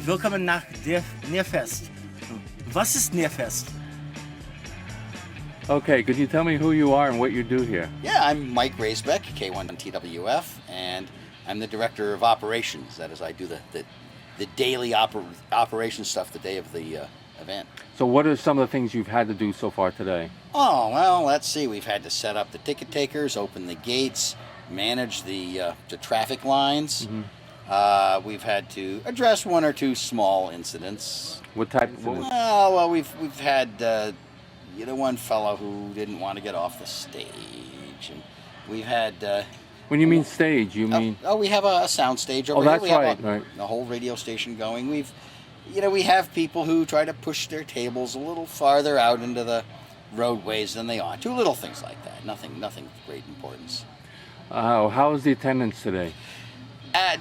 Willkommen nach Nearfest. Was ist Nearfest? Okay, could you tell me who you are and what you do here? Yeah, I'm Mike Raisbeck, K1TWF, and I'm the Director of Operations. That is, I do the daily operation stuff the day of the event. So what are some of the things you've had to do so far today? Oh, well, let's see. We've had to set up the ticket takers, open the gates, manage the traffic lines. Mm-hmm. We've had to address one or two small incidents. What type? What was, Well, we've had one fellow who didn't want to get off the stage, and we've had. when you mean stage, you mean? We have a sound stage over Oh, here. that's We have right. a whole radio station going. We have people who try to push their tables a little farther out into the roadways than they ought to. Little things like that. Nothing of great importance. How is the attendance today?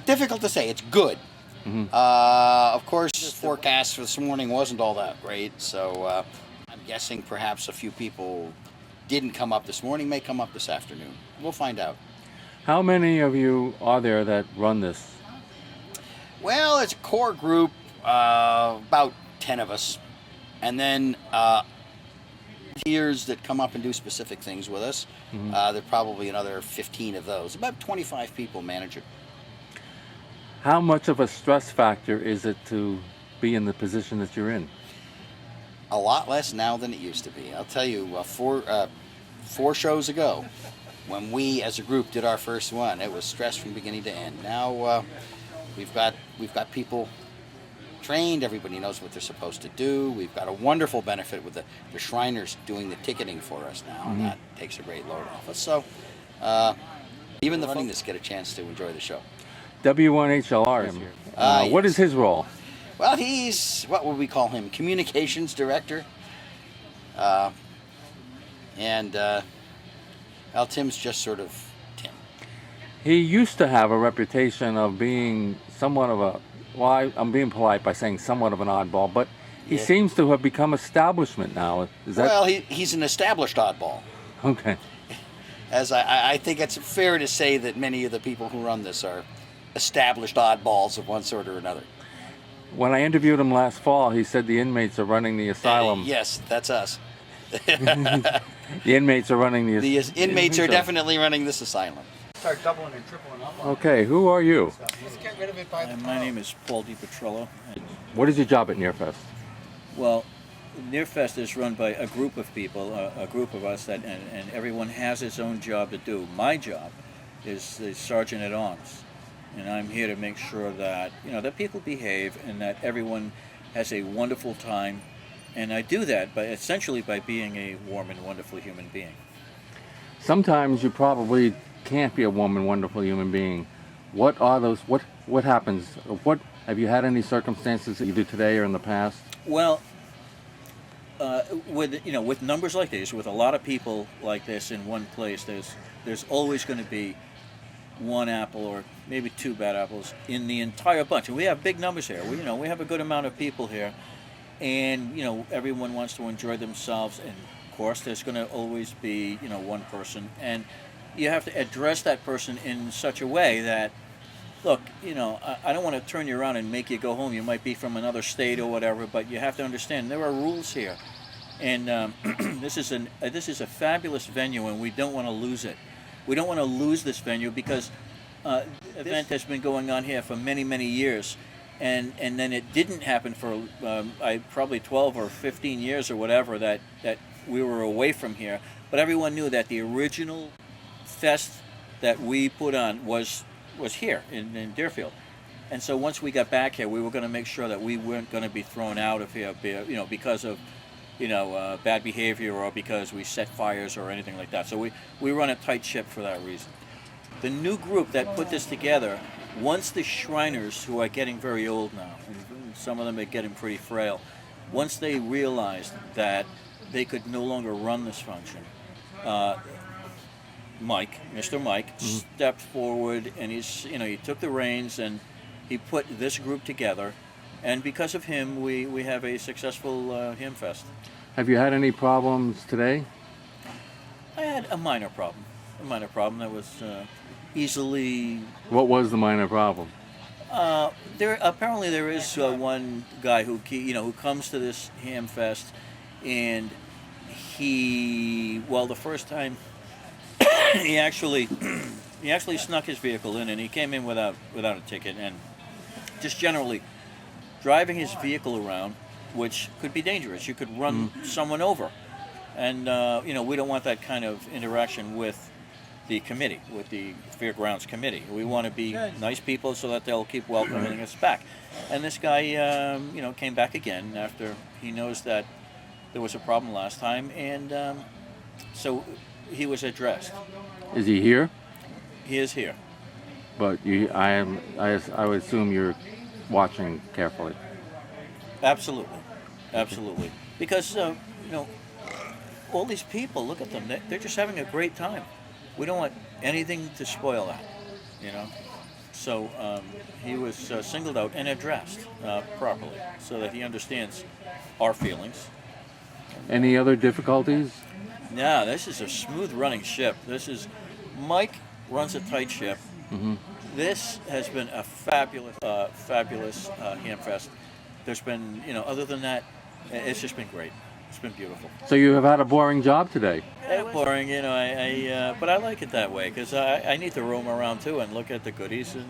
Difficult to say. It's good. Mm-hmm. Of course, the forecast for this morning wasn't all that great, so I'm guessing perhaps a few people didn't come up this morning, may come up this afternoon. We'll find out. How many of you are there that run this? Well, it's a core group, about 10 of us, and then volunteers that come up and do specific things with us. Mm-hmm. There are probably another 15 of those. About 25 people manage it. How much of a stress factor is it to be in the position that you're in? A lot less now than it used to be. I'll tell you, four shows ago, when we as a group did our first one, it was stress from beginning to end. Now we've got people trained. Everybody knows what they're supposed to do. We've got a wonderful benefit with the Shriners doing the ticketing for us now, and that takes a great load off us. So even the running this get a chance to enjoy the show. W1HLR is here. What is his role? Well, he's, what would we call him? Communications director. Tim's just sort of Tim. He used to have a reputation of being somewhat of a, well, I'm being polite by saying somewhat of an oddball, but he seems to have become establishment now. Is that? Well, he's an established oddball. Okay. As I think it's fair to say that many of the people who run this are established oddballs of one sort or another. When I interviewed him last fall, he said the inmates are running the asylum. Yes, that's us. The inmates are running the asylum. The inmates are definitely running this asylum. Start doubling and tripling up. Okay, who are you? Let's get rid of it by My name is Paul DiPetrillo. What is your job at Nearfest? Well, Nearfest is run by a group of people, a group of us, and everyone has its own job to do. My job is the Sergeant at Arms. And I'm here to make sure that, that people behave and that everyone has a wonderful time. And I do that essentially by being a warm and wonderful human being. Sometimes you probably can't be a warm and wonderful human being. What are those, what happens? Have you had any circumstances that you do today or in the past? Well, with numbers like these, with a lot of people like this in one place, there's always going to be one apple or maybe two bad apples in the entire bunch. And we have big numbers here. We have a good amount of people here, and everyone wants to enjoy themselves. And of course, there's going to always be one person, and you have to address that person in such a way that, look, I don't want to turn you around and make you go home. You might be from another state or whatever, but you have to understand there are rules here, and this is a fabulous venue, and we don't want to lose it. We don't want to lose this venue because the event has been going on here for many, many years, and then it didn't happen for probably 12 or 15 years or whatever that we were away from here. But everyone knew that the original fest that we put on was here in Deerfield, and so once we got back here, we were going to make sure that we weren't going to be thrown out of here, because of bad behavior or because we set fires or anything like that. So we run a tight ship for that reason. The new group that put this together, once the Shriners, who are getting very old now, and some of them are getting pretty frail, once they realized that they could no longer run this function, Mr. Mike, stepped forward, and he took the reins and he put this group together. And because of him, we have a successful Hymn Fest. Have you had any problems today? I had a minor problem that was easily... What was the minor problem? There is one guy who comes to this ham fest, and the first time he actually snuck his vehicle in, and he came in without a ticket, and just generally driving his vehicle around, which could be dangerous. You could run someone over, and we don't want that kind of interaction with the committee, with the Fairgrounds committee. We want to be nice people so that they'll keep welcoming us back. And this guy, came back again after he knows that there was a problem last time, and so he was addressed. Is he here? He is here. But I would assume you're watching carefully. Absolutely. Because all these people, look at them. They're just having a great time. We don't want anything to spoil that, So he was singled out and addressed properly, so that he understands our feelings. Any other difficulties? No, this is a smooth running ship. Mike runs a tight ship. Mm-hmm. This has been a fabulous ham fest. There's been, other than that, it's just been great. It's been beautiful. So you have had a boring job today? Boring, but I like it that way because I need to roam around too and look at the goodies and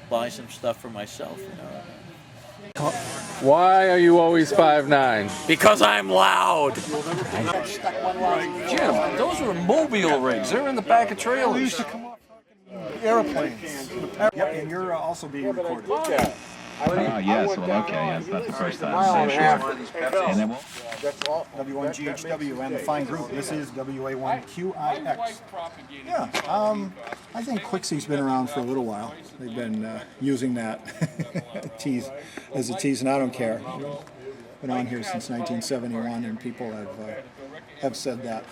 buy some stuff for myself. Why are you always 5'9"? Because I'm loud. Jim, those were mobile rigs. They're in the back of trailers. They used to come off airplanes. Yeah, and you're also being recorded. Yes, well, okay, yes, that's the first time. And then W1GHW and the fine group. This is WA1QIX. Yeah, I think Quixie's been around for a little while. They've been using that tease as a tease, and I don't care. Been on here since 1971, and people have said that.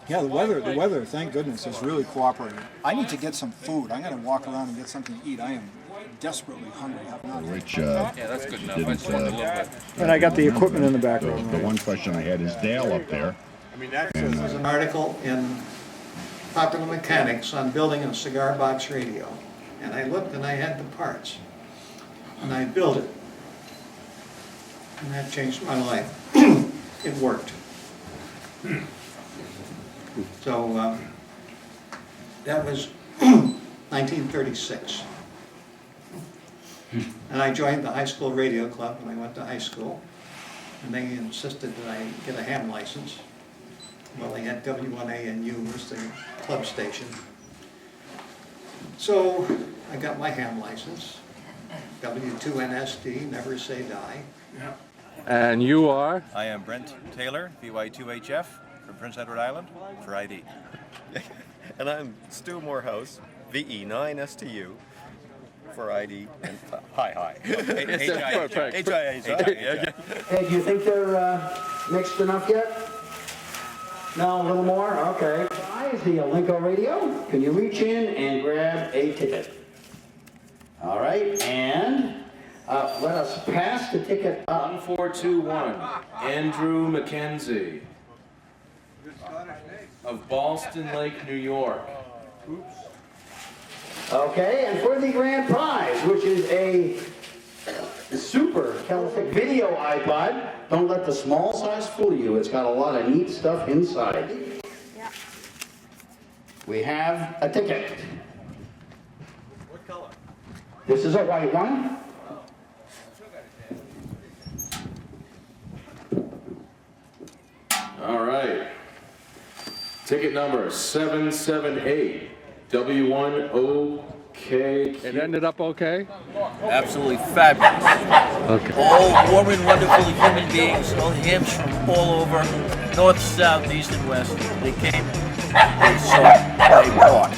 Yeah, the weather, thank goodness, is really cooperating. I need to get some food. I'm going to walk around and get something to eat. I am desperately hungry. Which, That's good enough. I just wanted a little bit. And I got the equipment in the background. the one question I had is Dale up there. There's an article in Popular Mechanics on building a cigar box radio. And I looked and I had the parts. And I built it. And that changed my life. It worked. So that was 1936. And I joined the high school radio club when I went to high school. And they insisted that I get a ham license. Well, they had W1ANU was the club station. So I got my ham license. W2NSD, never say die. And you are? I am Brent Taylor, VY2HF from Prince Edward Island for ID. And I'm Stu Morehouse, VE9STU for ID and hi. Perfect. Hey, Hey, do you think they're mixed enough yet? No, a little more? Okay. Why is the Linko radio? Can you reach in and grab a ticket? All right, and let us pass the ticket up. 1421, Andrew McKenzie of Ballston Lake, New York. Okay, and for the grand prize, which is a super Celtic video iPod, don't let the small size fool you. It's got a lot of neat stuff inside. Yeah. We have a ticket. What color? This is a white one. All right. Ticket number 778, W1OK. It ended up okay? Absolutely fabulous. Okay. All warm and wonderful human beings, all hams from all over, north, south, east, and west. They came, they saw, they bought.